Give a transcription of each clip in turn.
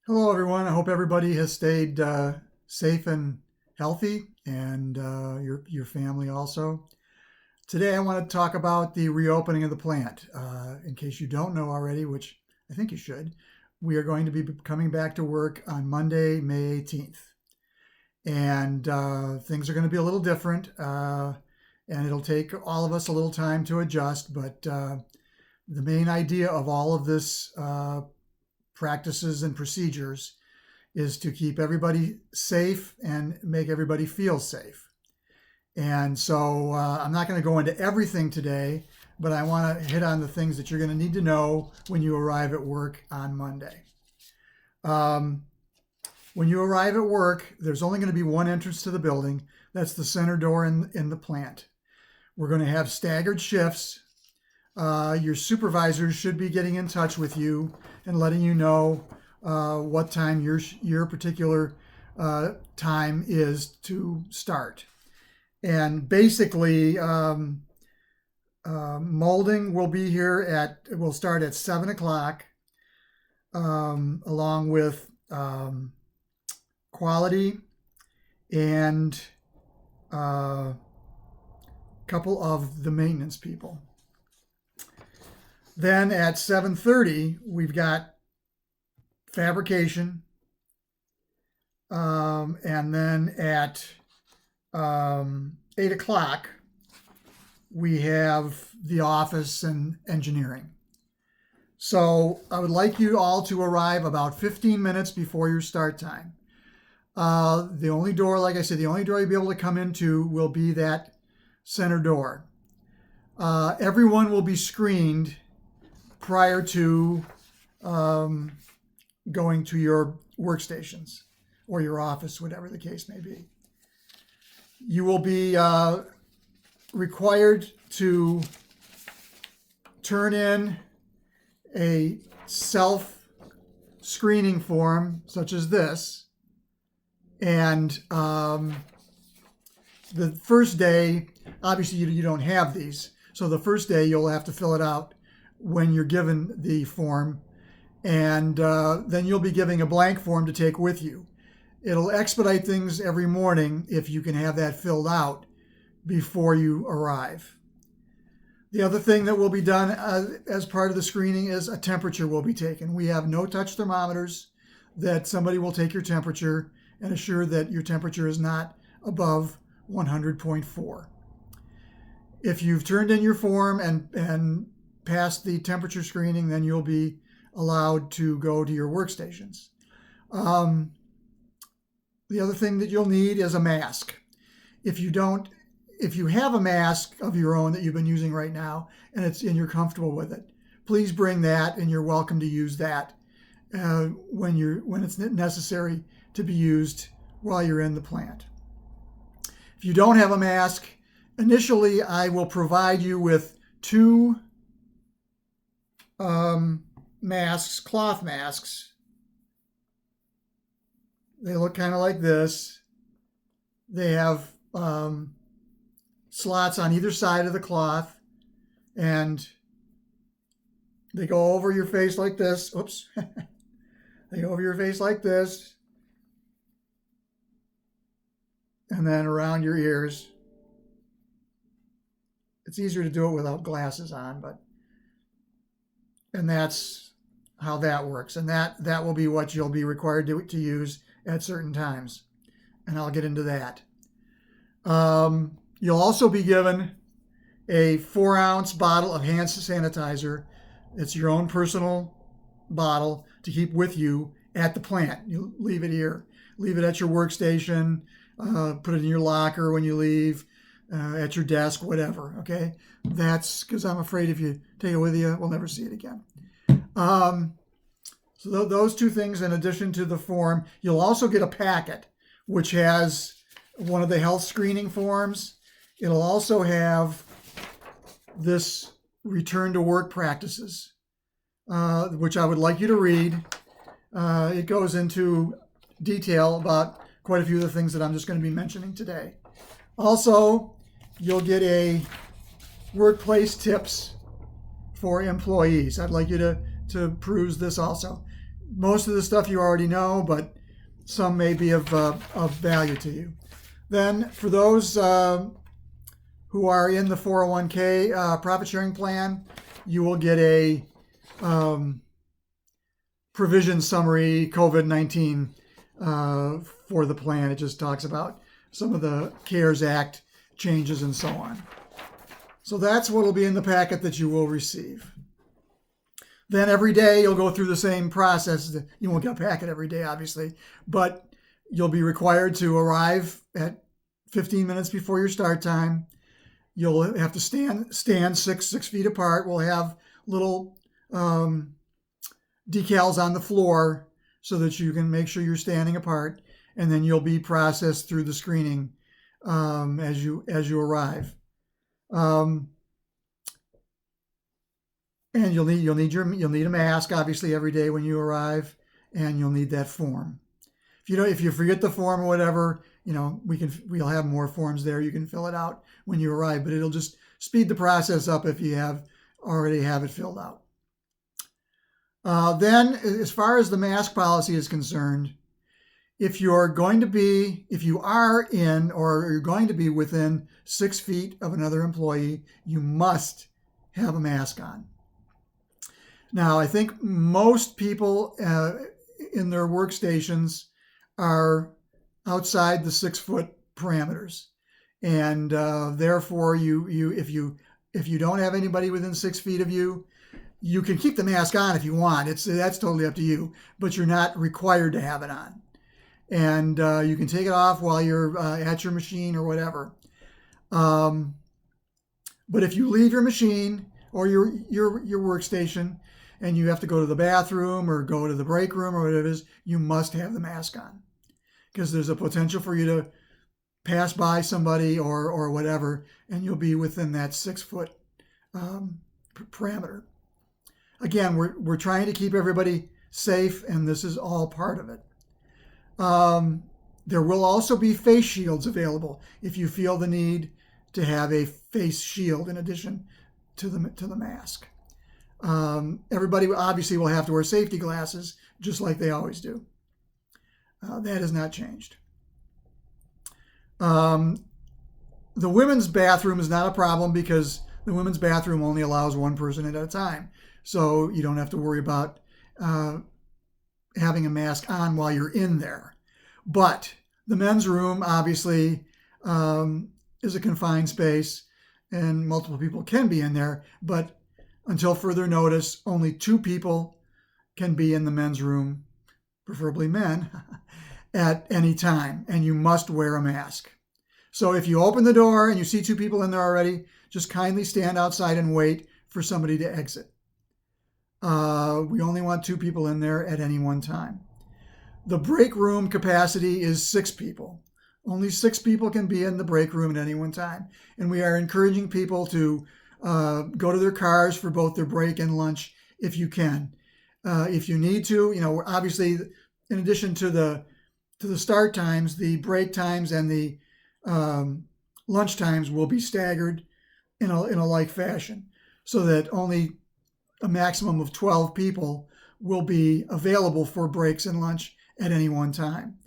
Hello, everyone. I hope everybody has stayed safe and healthy, and your family also. Today, I want to talk about the reopening of the plant. In case you don't know already, which I think you should, we are going to be coming back to work on Monday, May 18th, and things are going to be a little different, and it'll take all of us a little time to adjust. But the main idea of all of this practices and procedures is to keep everybody safe and make everybody feel safe. And so I'm not going to go into everything today, but I want to hit on the things that you're going to need to know when you arrive at work on Monday. When you arrive at work, there's only going to be one entrance to the building. That's the center door in the plant. We're going to have staggered shifts. Your supervisors should be getting in touch with you and letting you know what time your particular time is to start. And basically, molding will start at 7 o'clock, along with quality and a couple of the maintenance people. Then at 7:30, we've got fabrication. And then at 8 o'clock, we have the office and engineering. So I would like you all to arrive about 15 minutes before your start time. The only door, like I said, the only door you'll be able to come into will be that center door. Everyone will be screened prior to going to your workstations or your office, whatever the case may be. You will be required to turn in a self-screening form such as this. And the first day, obviously you don't have these. So the first day you'll have to fill it out when you're given the form, and then you'll be giving a blank form to take with you. It'll expedite things every morning if you can have that filled out before you arrive. The other thing that will be done as part of the screening is a temperature will be taken. We have no-touch thermometers that somebody will take your temperature and assure that your temperature is not above 100.4. If you've turned in your form and passed the temperature screening, then you'll be allowed to go to your workstations. The other thing that you'll need is a mask. If you have a mask of your own that you've been using right now and you're comfortable with it, please bring that, and you're welcome to use that when it's necessary to be used while you're in the plant. If you don't have a mask, initially I will provide you with two masks, cloth masks. They look kind of like this. They have slots on either side of the cloth, and they go over your face like this. Oops. They go over your face like this, and then around your ears. It's easier to do it without glasses on, and that's how that works. And that will be what you'll be required to use at certain times. And I'll get into that. You'll also be given a 4-ounce bottle of hand sanitizer. It's your own personal bottle to keep with you at the plant. You leave it here. Leave it at your workstation. Put it in your locker when you leave, at your desk, whatever. Okay? That's because I'm afraid if you take it with you, we'll never see it again. So those two things, in addition to the form, you'll also get a packet which has one of the health screening forms. It'll also have this return to work practices, which I would like you to read. It goes into detail about quite a few of the things that I'm just going to be mentioning today. Also, you'll get a workplace tips for employees. I'd like you to peruse this also. most of the stuff you already know, but some may be of value to you. Then for those who are in the 401k profit sharing plan, you will get a provision summary COVID-19 for the plan. It just talks about some of the CARES Act changes and so on. So that's what will be in the packet that you will receive. Then every day you'll go through the same process. You won't get a packet every day, obviously, but you'll be required to arrive at 15 minutes before your start time. You'll have to stand 6 feet apart. We'll have little decals on the floor so that you can make sure you're standing apart, and then you'll be processed through the screening as you arrive. And you'll need a mask, obviously, every day when you arrive, and you'll need that form. If you forget the form or whatever, we'll have more forms there. You can fill it out when you arrive, but it'll just speed the process up if you already have it filled out. Then, as far as the mask policy is concerned, if you are in or you're going to be within 6 feet of another employee, you must have a mask on. Now, I think most people in their workstations are outside the 6 foot parameters, and therefore, if you don't have anybody within 6 feet of you, you can keep the mask on if you want. That's totally up to you, but you're not required to have it on. And you can take it off while you're at your machine or whatever. But if you leave your machine or your workstation and you have to go to the bathroom or go to the break room or whatever it is, you must have the mask on, because there's a potential for you to pass by somebody or whatever, and you'll be within that 6 foot parameter. Again, we're trying to keep everybody safe, and this is all part of it. There will also be face shields available if you feel the need to have a face shield in addition to the mask. Everybody obviously will have to wear safety glasses, just like they always do. That has not changed. The women's bathroom is not a problem because the women's bathroom only allows one person at a time. So you don't have to worry about having a mask on while you're in there. But the men's room obviously is a confined space, and multiple people can be in there. But until further notice, only 2 people can be in the men's room, preferably men, at any time, and you must wear a mask. So if you open the door and you see 2 people in there already, just kindly stand outside and wait for somebody to exit. We only want 2 people in there at any one time. The break room capacity is 6 people. Only 6 people can be in the break room at any one time. And we are encouraging people to go to their cars for both their break and lunch if you can. If you need to, obviously, in addition to the start times, the break times and the lunch times will be staggered in a like fashion, so that only a maximum of 12 people will be available for breaks and lunch at any one time.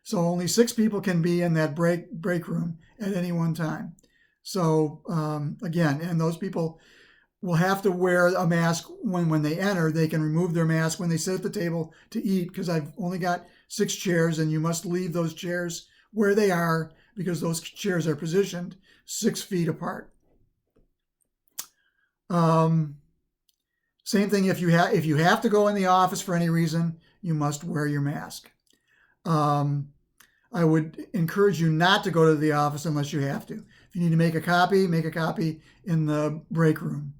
So only 6 people can be in that break room at any one time. So again, and those people will have to wear a mask when they enter. They can remove their mask when they sit at the table to eat, because I've only got 6 chairs, and you must leave those chairs where they are because those chairs are positioned 6 feet apart. Same thing if you have to go in the office for any reason, you must wear your mask. I would encourage you not to go to the office unless you have to. If you need to make a copy in the break room.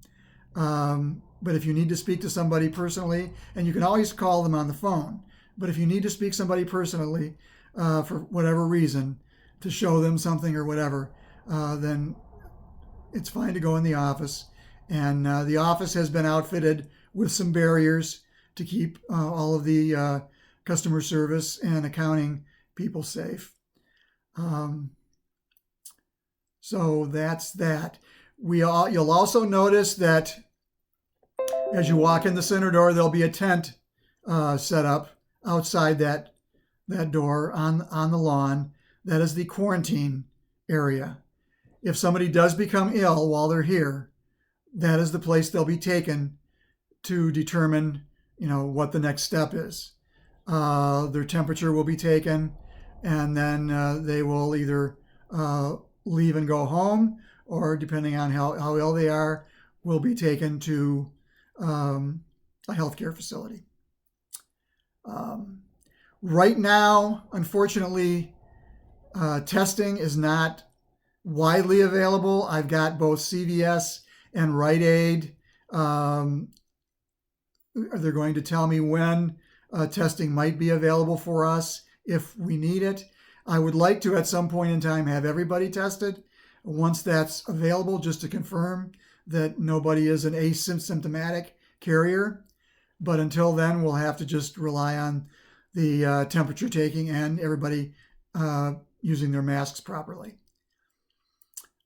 But if you need to speak to somebody personally, and you can always call them on the phone, but if you need to speak to somebody personally for whatever reason, to show them something or whatever, then it's fine to go in the office. And the office has been outfitted with some barriers to keep all of the customer service and accounting people safe. So that's that. You'll also notice that as you walk in the center door, there'll be a tent set up outside that door on the lawn. That is the quarantine area. If somebody does become ill while they're here, that is the place they'll be taken to determine, what the next step is. Their temperature will be taken, and then they will either leave and go home, or depending on how ill they are, will be taken to a healthcare facility. Right now, unfortunately, testing is not widely available. I've got both CVS and Rite Aid. They're going to tell me when testing might be available for us if we need it. I would like to, at some point in time, have everybody tested once that's available, just to confirm that nobody is an asymptomatic carrier. But until then, we'll have to just rely on the temperature taking and everybody using their masks properly.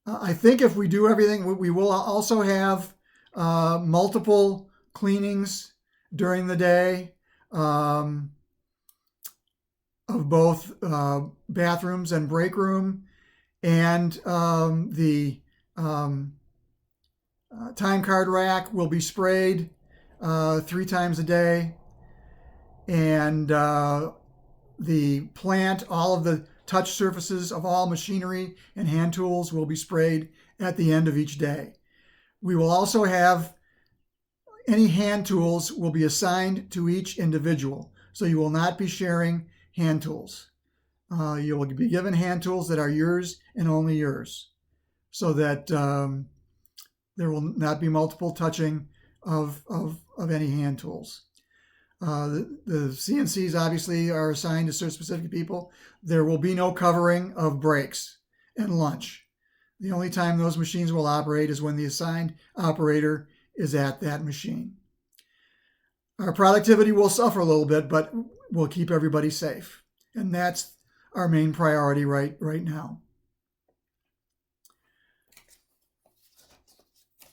I think if we do everything, we will also have multiple cleanings during the day of both bathrooms and break room, and the time card rack will be sprayed 3 times a day, and the plant, all of the touch surfaces of all machinery and hand tools will be sprayed at the end of each day. We will also have any hand tools will be assigned to each individual, so you will not be sharing hand tools. You will be given hand tools that are yours and only yours, so that there will not be multiple touching of any hand tools. The CNCs obviously are assigned to certain specific people. There will be no covering of breaks and lunch. The only time those machines will operate is when the assigned operator is at that machine. Our productivity will suffer a little bit, but we'll keep everybody safe. And that's our main priority right now.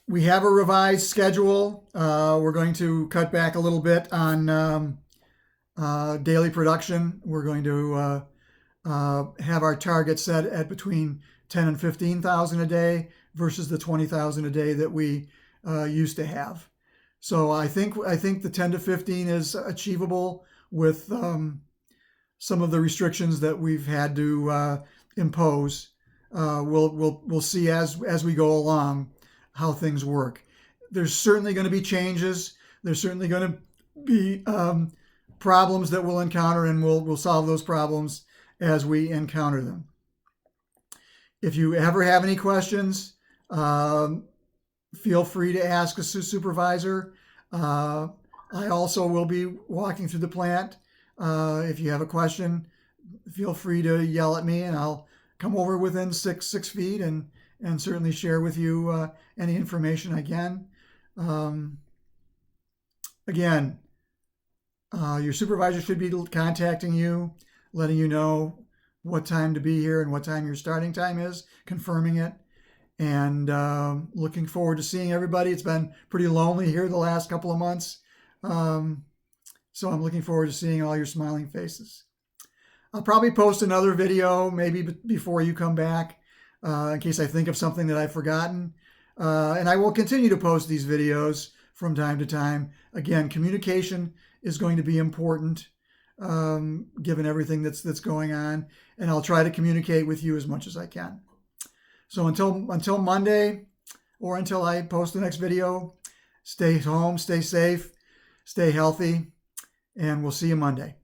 We have a revised schedule. We're going to cut back a little bit on daily production. We're going to have our target set at between 10 and 15,000 a day versus the 20,000 a day that we used to have. So I think the 10 to 15 is achievable with some of the restrictions that we've had to impose. We'll see as we go along how things work. There's certainly going to be changes. There's certainly going to be problems that we'll encounter, and we'll solve those problems as we encounter them. If you ever have any questions, feel free to ask a supervisor. I also will be walking through the plant. If you have a question, feel free to yell at me, and I'll come over within six feet and certainly share with you any information I can. Again, your supervisor should be contacting you, letting you know what time to be here and what time your starting time is, confirming it, and looking forward to seeing everybody. It's been pretty lonely here the last couple of months, so I'm looking forward to seeing all your smiling faces. I'll probably post another video maybe before you come back, in case I think of something that I've forgotten. And I will continue to post these videos from time to time. Again, communication is going to be important, given everything that's going on, and I'll try to communicate with you as much as I can. So until Monday, or until I post the next video, stay home, stay safe, stay healthy, and we'll see you Monday.